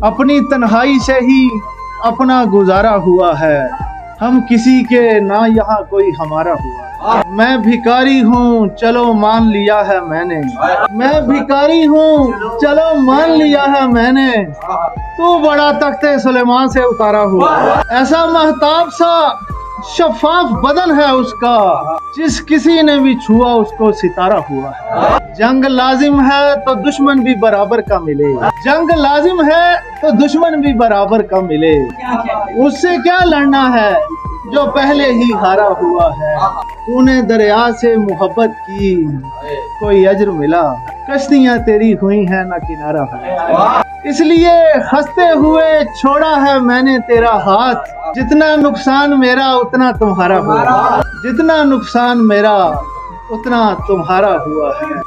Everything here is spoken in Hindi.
अपनी तन्हाई से ही अपना गुजारा हुआ है, हम किसी के ना यहाँ कोई हमारा हुआ। मैं भिखारी हूँ चलो मान लिया है मैंने, मैं भिखारी हूँ चलो मान लिया है मैंने, तू बड़ा तख्ते सुलेमान से उतारा हुआ। ऐसा महताब सा शफाफ बदन है उसका, जिस किसी ने भी छुआ उसको सितारा हुआ है। जंग लाजिम है तो दुश्मन भी बराबर का मिले, जंग लाजिम है तो दुश्मन भी बराबर का मिले, उससे क्या लड़ना है जो पहले ही हारा हुआ है। तूने दरिया से मोहब्बत की कोई अजर मिला, कश्तियां तेरी हुई हैं ना किनारा हुआ। इसलिए हंसते हुए छोड़ा है मैंने तेरा हाथ, जितना नुकसान मेरा उतना तुम्हारा हुआ, जितना नुकसान मेरा उतना तुम्हारा हुआ है।